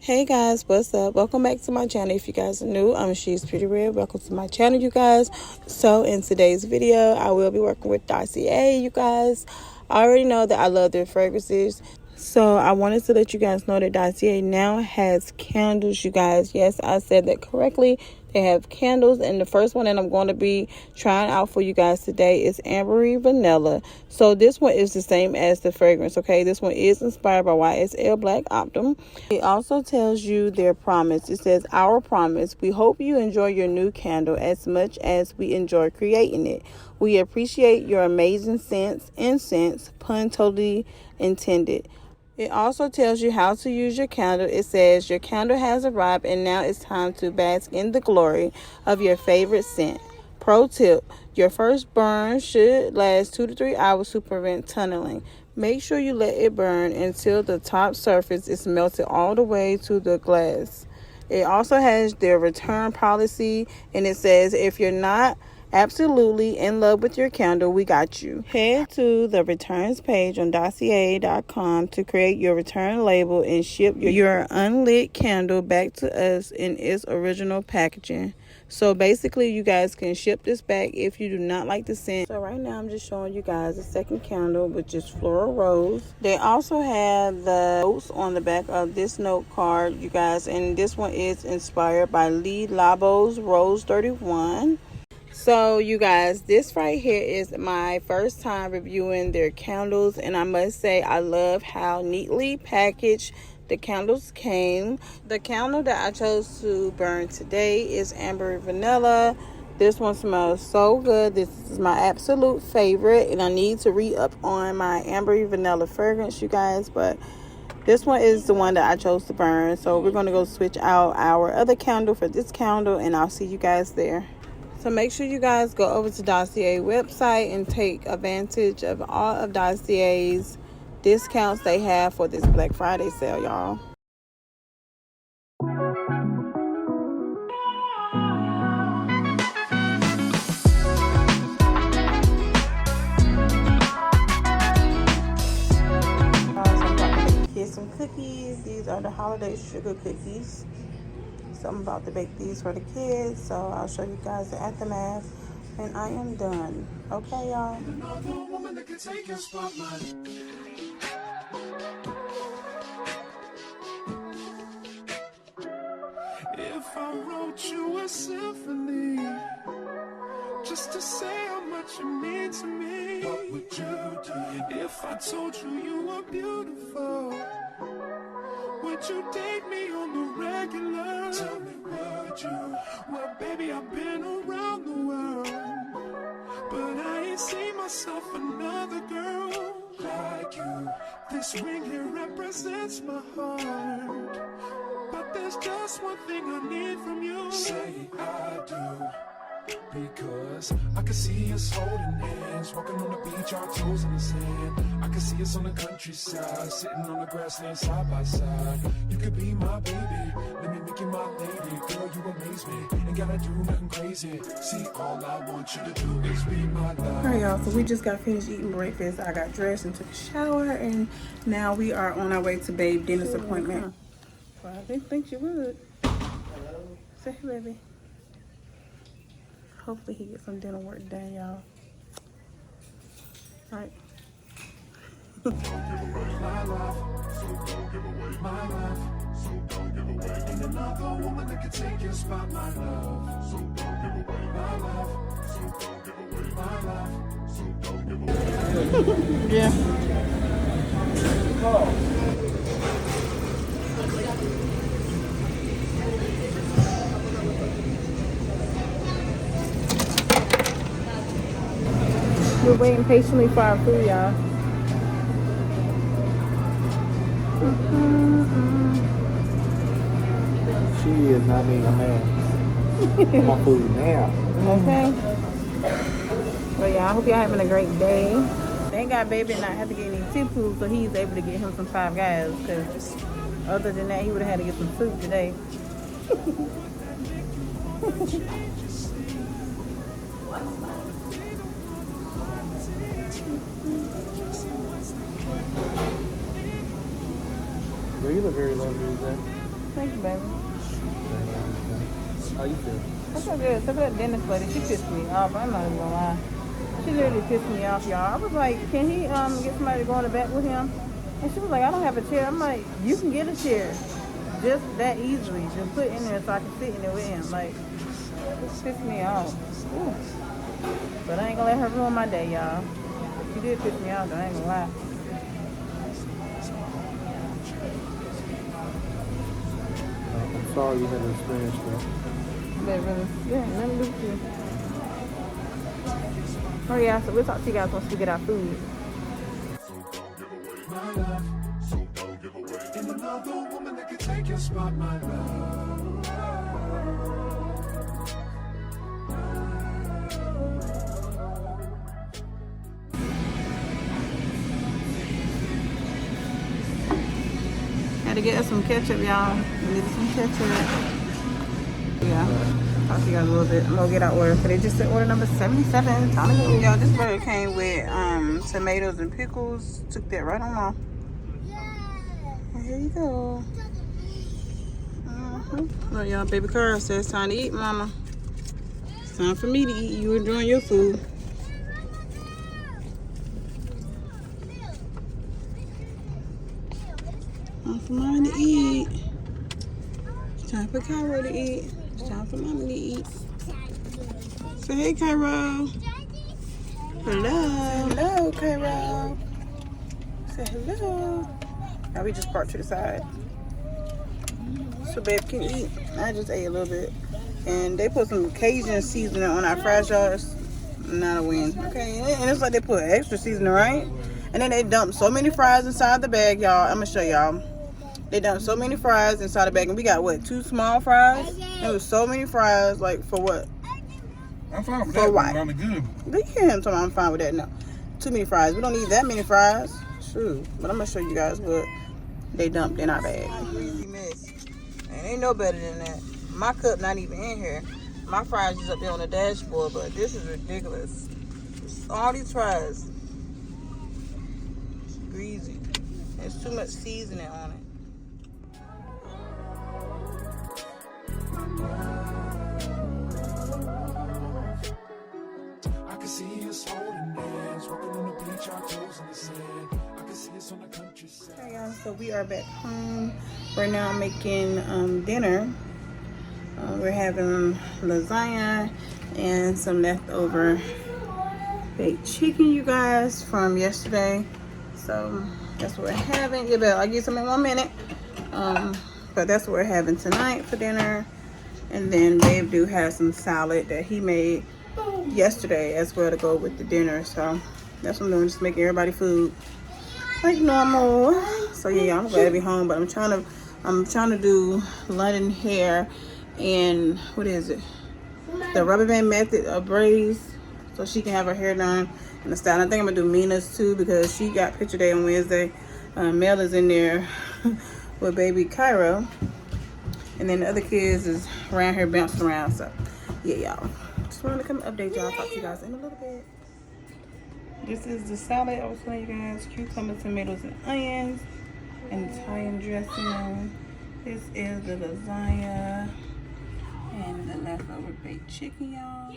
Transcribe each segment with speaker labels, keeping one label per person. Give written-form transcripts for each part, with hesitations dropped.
Speaker 1: Hey guys, what's up? Welcome back to my channel. If you guys are new, I'm ShesPrettyRedd. Welcome to my channel, you guys. So in today's video, I will be working with Dossier, you guys. I already know that I love their fragrances. So I wanted to let you guys know that Dossier now has candles, you guys. Yes, I said that correctly. They have candles, and the first one that I'm going to be trying out for you guys today is Ambery Vanilla. So this one is the same as the fragrance, okay? This one is inspired by YSL Black Optum. It also tells you their promise. It says, "Our promise. We hope you enjoy your new candle as much as we enjoy creating it. We appreciate your amazing scents, incense, pun totally intended." It also tells you how to use your candle. It says, "Your candle has arrived and now it's time to bask in the glory of your favorite scent. Pro tip, your first burn should last 2 to 3 hours to prevent tunneling. Make sure you let it burn until the top surface is melted all the way to the glass." It also has their return policy, and it says, "If you're not absolutely in love with your candle, we got you." Head to the returns page on Dossier.com to create your return label and ship your unlit candle back to us in its original packaging. So basically, you guys can ship this back if you do not like the scent. So right now, I'm just showing you guys the second candle, which is Floral Rose. They also have the notes on the back of this note card, you guys, and this one is inspired by Lee Labo's Rose 31. So you guys, this right here is my first time reviewing their candles, and I must say I love how neatly packaged the candles came. The candle that I chose to burn today is Ambery Vanilla. This one smells so good. This is my absolute favorite, and I need to re-up on my Ambery Vanilla fragrance, you guys, but this one is the one that I chose to burn. So we're going to go switch out our other candle for this candle, and I'll see you guys there. So make sure you guys go over to Dossier website and take advantage of all of Dossier's discounts they have for this Black Friday sale, y'all. I'm about to make kids some cookies. These are the holiday sugar cookies. So I'm about to bake these for the kids, so I'll show you guys the aftermath, and I am done. Okay, y'all.
Speaker 2: If I wrote you a symphony just to say how much you mean to me, what would you do? If I told you you were beautiful, would you date me on the regular? Tell me, would you? Well, baby, I've been around the world, but I ain't seen myself another girl like you. This ring here represents my heart, but there's just one thing I need from you. Say I do. Because I can see us holding hands, walking on the beach, our toes in the sand. I can see us on the countryside, sitting on the grassland side by side. You could be my baby, let me make you my lady. Girl, you amaze me, ain't gotta do nothing crazy. See, all I want you to do is be my love.
Speaker 1: Alright, y'all, so we just got finished eating breakfast. I got dressed and took a shower, and now we are on our way to Babe Dennis' appointment. Well, I didn't think you would. Hello. Say hey, baby. Hopefully he gets some dental work done, y'all. All right.
Speaker 2: Don't give away my life, so don't give away my life, so don't give away. Ain't another woman that can take your spot, my love. So don't give away my life, so don't give away my life, so don't give away.
Speaker 1: Yeah. We're waiting patiently for our food, y'all.
Speaker 3: She is not being a man. My food now.
Speaker 1: Okay. Well, y'all, I hope y'all having a great day. Thank God Baby did not have to get any tip food, so he's able to get him some Five Guys, because other than that, he would have had to get some food today.
Speaker 3: Girl, you look very lovely today.
Speaker 1: baby.
Speaker 3: How you feel?
Speaker 1: I feel good. Except for that dentist lady, she pissed me off. I'm not even gonna lie. She literally pissed me off, y'all. I was like, can he get somebody to go in the back with him? And she was like, I don't have a chair. I'm like, you can get a chair. Just that easily. Just put it in there so I can sit in there with him. Like, it pissed me off. Ooh. But I ain't gonna let her ruin my day, y'all. She did piss me off, though. I ain't gonna lie.
Speaker 3: I'm sorry you had to experience that.
Speaker 1: But really, yeah, nothing to do with you. Oh yeah, so we'll talk to you guys once we get our food.
Speaker 2: My love, so don't give away. And another woman that can take your spot, my love.
Speaker 1: Had to get us some ketchup, y'all. We needed some ketchup. Yeah. Talk to you guys a little bit. I'm gonna get our order. But they just said order number 77. Time to go. Y'all, this burger came with tomatoes and pickles. Took that right on off. And here you go. Well, y'all, baby Carl says it's time to eat, mama. It's time for me to eat. You enjoying your food. Time for mama to eat. It's time for Cairo to eat. It's time for mama to eat. Say hey, Cairo. Hello. Hello, Cairo. Say hello. Now we just parked to the side. So babe can eat. I just ate a little bit. And they put some Cajun seasoning on our fries, y'all. It's not a win. Okay, and it's like they put extra seasoning, right? And then they dumped so many fries inside the bag, y'all. I'm gonna show y'all. They dumped so many fries inside the bag, and we got what, 2 small fries? It was so many fries, like for what?
Speaker 4: I'm fine with
Speaker 1: For
Speaker 4: that.
Speaker 1: what?
Speaker 4: I'm good.
Speaker 1: Look at him talking, I'm fine with that. No, too many fries. We don't need that many fries. Shoot, but I'm gonna show you guys what they dumped in our bag. Crazy mess. And ain't no better than that. My cup not even in here. My fries is up there on the dashboard, but this is ridiculous. All these fries. It's greasy. There's too much seasoning on it.
Speaker 2: I can see us holding hands, walking on the beach, our toes in the sand. I can see us on the countryside.
Speaker 1: Okay, y'all, so we are back home. Right now I'm making dinner. We're having lasagna and some leftover baked chicken, you guys, from yesterday. So that's what we're having. Yeah, but I'll get some in 1 minute. But that's what we're having tonight for dinner. And then Babe do have some salad that he made yesterday as well to go with the dinner. So that's what I'm doing, just making everybody food like normal. So yeah, I'm glad to be home, but I'm trying to do London hair and what is it? The rubber band method of braids, so she can have her hair done in the style. I think I'm gonna do Mina's too because she got picture day on Wednesday. Mel is in there with baby Cairo, and then the other kids is around here bouncing around. So yeah, y'all, just wanted to come update y'all. Talk to you guys in a little bit. This is the salad I was telling you guys: cucumber, tomatoes, and onions, and Italian dressing. This is the lasagna and the leftover baked chicken, y'all.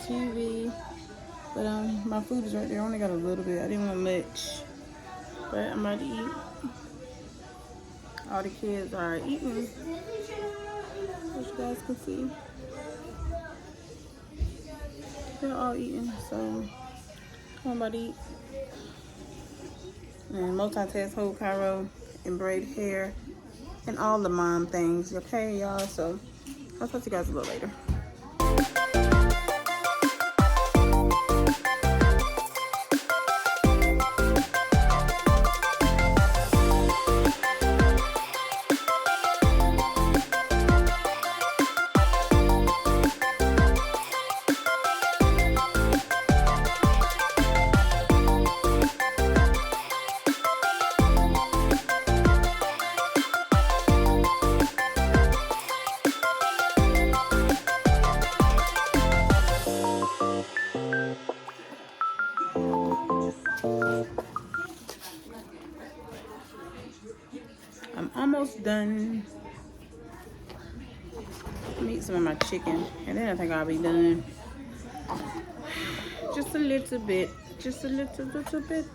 Speaker 1: TV. But my food is right there. I only got a little bit. I didn't want much. But I'm about to eat. All the kids are eating, as you guys can see. They're all eating, so I'm about to eat. And multitask, hold Cairo, and braid hair, and all the mom things. Okay, y'all? So I'll talk to you guys a little later. I'm almost done. Let me eat some of my chicken, and then I think I'll be done. Just a little bit. Just a little bit.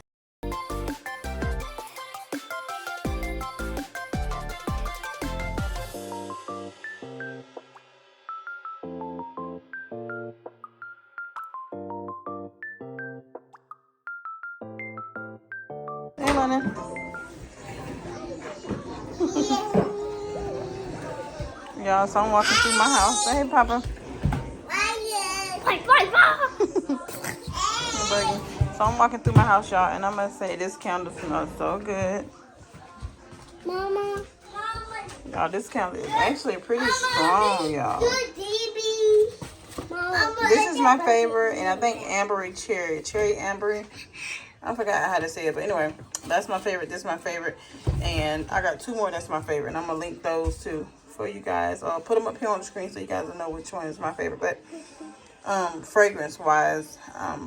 Speaker 1: Hey, Lana. Y'all, so I'm walking through my house. Say hey, Papa. So I'm walking through my house, y'all, and I'm gonna say this candle smells so good.
Speaker 5: Mama.
Speaker 1: Y'all, this candle is actually pretty strong, y'all. This is my favorite, and I think ambery cherry ambery. I forgot how to say it, but anyway, that's my favorite. This is my favorite, and I got two more that's my favorite, and I'm gonna link those too for you guys. I'll put them up here on the screen so you guys will know which one is my favorite. But fragrance wise,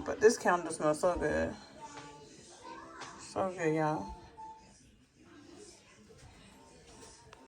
Speaker 1: but this candle smells so good, y'all.